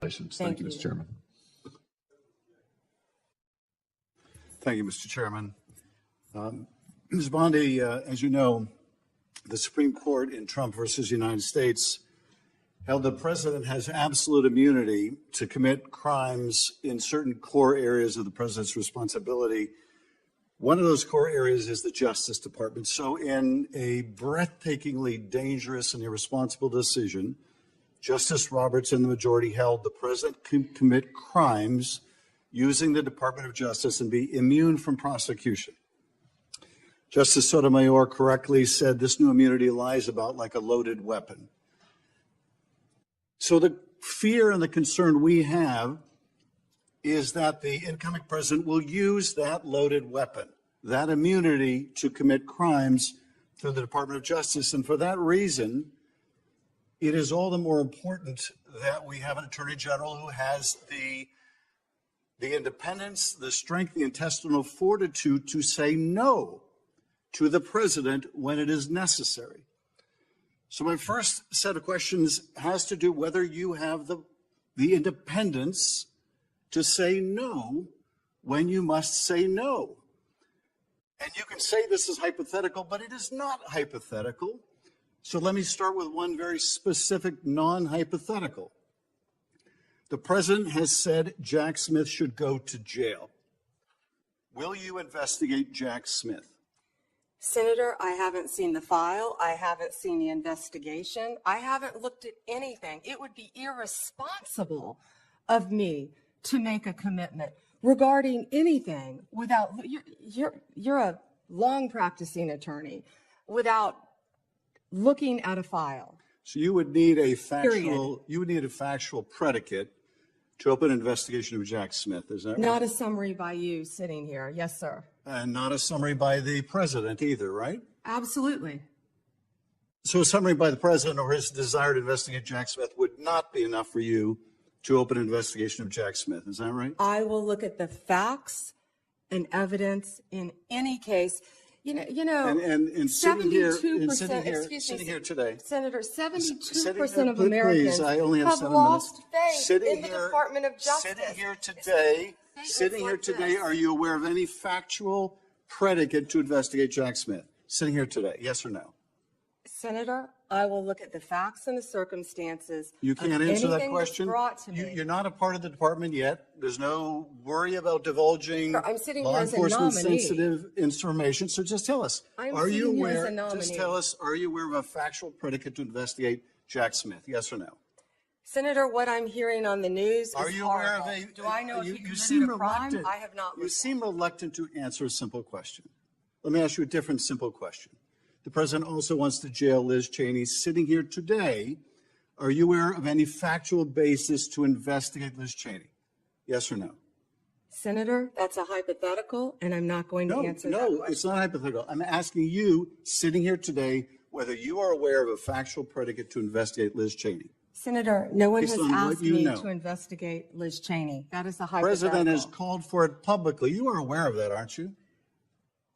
Thank you, Mr. Chairman. Thank you, Mr. Chairman. Ms. Bondi, as you know, the Supreme Court in Trump versus United States held the president has absolute immunity to commit crimes in certain core areas of the president's responsibility. One of those core areas is the Justice Department. So in a breathtakingly dangerous and irresponsible decision, Justice Roberts and the majority held the president can commit crimes using the Department of Justice and be immune from prosecution. Justice Sotomayor correctly said this new immunity lies about like a loaded weapon. So the fear and the concern we have is that the incoming president will use that loaded weapon, that immunity, to commit crimes through the Department of Justice. And for that reason, it is all the more important that we have an attorney general who has the independence, the strength, the intestinal fortitude to say no to the president when it is necessary. So my first set of questions has to do whether you have the independence to say no when you must say no. And you can say this is hypothetical, but it is not hypothetical. So let me start with one very specific non-hypothetical. The president has said Jack Smith should go to jail. Will you investigate Jack Smith? Senator, I haven't seen the file. I haven't seen the investigation. I haven't looked at anything. It would be irresponsible of me to make a commitment regarding anything without, you're a long practicing attorney, without looking at a file. So you would need a factual predicate to open an investigation of Jack Smith, is that right? Not a summary by you sitting here. Yes, sir. And not a summary by the president either, right? Absolutely. So a summary by the president or his desire to investigate Jack Smith would not be enough for you to open an investigation of Jack Smith, is that right? I will look at the facts and evidence in any case. And sitting here today, Senator, 72% of Americans have lost faith in the Department of Justice. Sitting here today, are you aware of any factual predicate to investigate Jack Smith? Sitting here today, yes or no? Senator, I will look at the facts and the circumstances. You can't answer that question. You're not a part of the department yet. There's no worry about divulging law enforcement sensitive information. So just tell us, are you aware of a factual predicate to investigate Jack Smith? Yes or no? Senator, what I'm hearing on the news is horrible. Aware of a, do I know if he committed a crime? I have not. You seem reluctant to answer a simple question. Let me ask you a different simple question. The president also wants to jail Liz Cheney. Sitting here today, are you aware of any factual basis to investigate Liz Cheney? Yes or no? Senator, that's a hypothetical, and I'm not going to answer that question. No, it's not hypothetical. I'm asking you, sitting here today, whether you are aware of a factual predicate to investigate Liz Cheney. Senator, no one has asked me to investigate Liz Cheney. That is a hypothetical. The president has called for it publicly. You are aware of that, aren't you?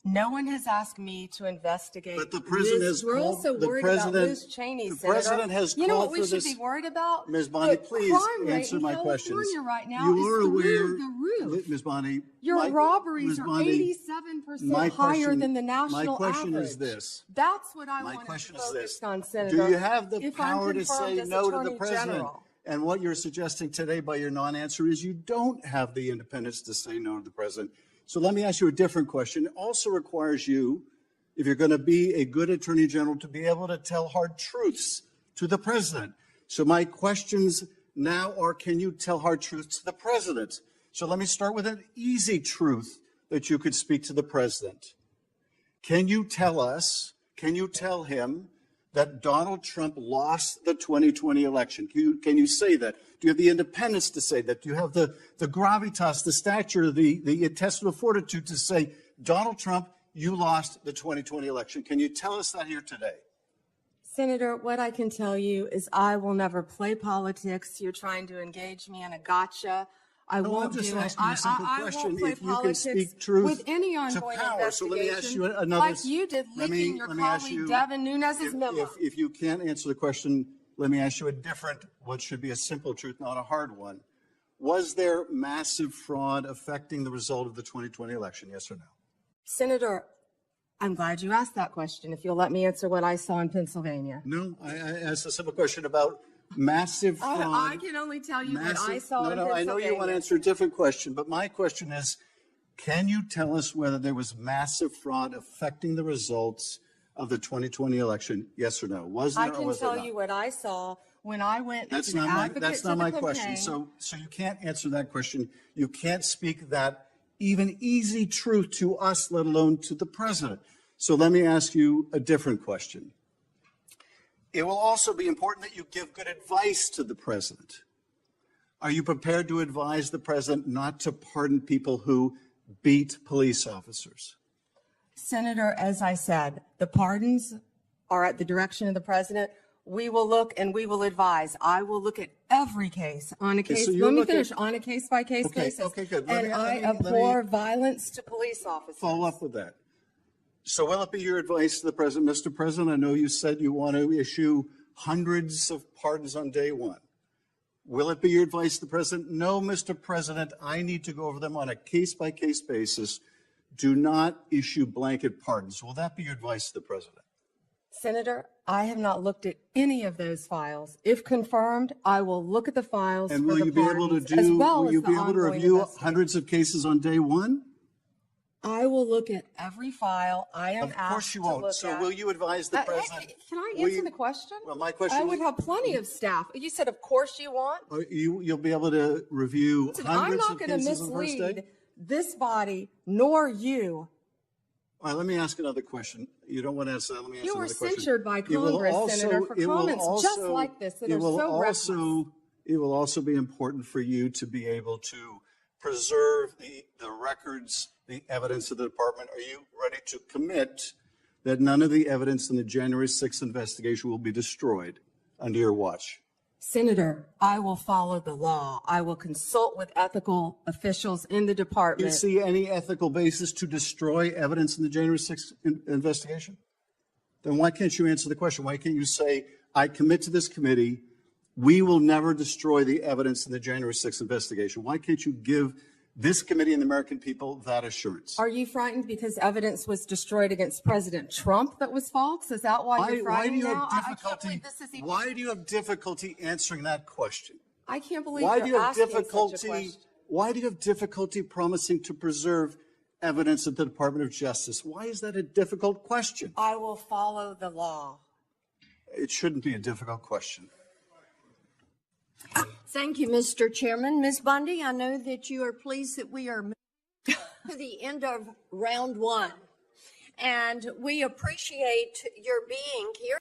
No one has asked me to investigate. But the president has We're called, also worried about Liz Cheney, Senator. President has you know called what we for should this. be worried about? Ms. Bondi, please answer my questions. California right now is through the roof. Ms. Bondi, your robberies are 87% higher than the national average. My question is this. That's what I want to focus on, Senator. Do you have the power to say no to the president? And what you're suggesting today by your non-answer is you don't have the independence to say no to the president. So let me ask you a different question. It also requires you, if you're going to be a good attorney general, to be able to tell hard truths to the president. So my questions now are, can you tell hard truths to the president? So let me start with an easy truth that you could speak to the president. Can you tell us, can you tell him that Donald Trump lost the 2020 election? Can you say that? Do you have the independence to say that? Do you have the gravitas, the stature, the intestinal fortitude to say, Donald Trump, you lost the 2020 election? Can you tell us that here today? Senator, what I can tell you is I will never play politics. You're trying to engage me in a gotcha. I won't do it. I won't play politics with any ongoing investigation. So let me ask you another. Like you did leaking your colleague Devin Nunes's memo. If you can't answer the question Let me ask you a different, what should be a simple truth, not a hard one. Was there massive fraud affecting the result of the 2020 election, yes or no? Senator, I'm glad you asked that question. If you'll let me answer what I saw in Pennsylvania. No, I asked a simple question about massive fraud. I can only tell you what I saw in Pennsylvania. I know you want to answer a different question, but my question is, can you tell us whether there was massive fraud affecting the results of the 2020 election, yes or no? Was there I or can was there tell not? you what I saw when I went That's as an not advocate that's to not the my campaign. question. So you can't answer that question. You can't speak that even easy truth to us, let alone to the president. So let me ask you a different question. It will also be important that you give good advice to the president. Are you prepared to advise the president not to pardon people who beat police officers? Senator, as I said, the pardons are at the direction of the president. We will look and we will advise. I will look at every case on a case. So Let me finish on a case-by-case basis. Okay, good. And I abhor violence to police officers. Follow up with that. So will it be your advice to the president, Mr. President? I know you said you want to issue hundreds of pardons on day one. Will it be your advice to the president? No, Mr. President, I need to go over them on a case-by-case basis. Do not issue blanket pardons. Will that be your advice to the president? Senator, I have not looked at any of those files. If confirmed, I will look at the files And for will the you be able to pardons, as well will as you the be able to ongoing review investigation. hundreds of cases on day one? I will look at every file I am Of course asked you to won't. look So at. will you advise the president? Can I Will answer you- the question? Well, my question I would was- have plenty of staff. You said, of course you want. You'll be able to review Listen, I'm hundreds not of going to cases on the first mislead day? this body nor you. All right, let me ask another question. You don't want to answer that. Let me ask You were another question. censured by It will Congress, Senator, for it will comments just like this that it are will so reckless. It will also be important for you to be able to preserve the records, the evidence of the department. Are you ready to commit that none of the evidence in the January 6th investigation will be destroyed under your watch? Senator, I will follow the law. I will consult with ethical officials in the Do you department. see any ethical basis to destroy evidence in the January 6th investigation? Then why can't you answer the question? Why can't you say, I commit to this committee, we will never destroy the evidence in the January 6th investigation? Why can't you give this committee and the American people that assurance? Are you frightened because evidence was destroyed against President Trump that was false? Is that why you're Why do frightened you now? have I can't believe difficulty? this is even. Why do you have difficulty answering that question? I can't believe Why do you you're have asking such a difficulty? question. Why do you have difficulty promising to preserve evidence at the Department of Justice? Why is that a difficult question? I will follow the law. It shouldn't be a difficult question. Thank you, Mr. Chairman. Ms. Bondi, I know that you are pleased that we are moving to the end of round one, and we appreciate your being here.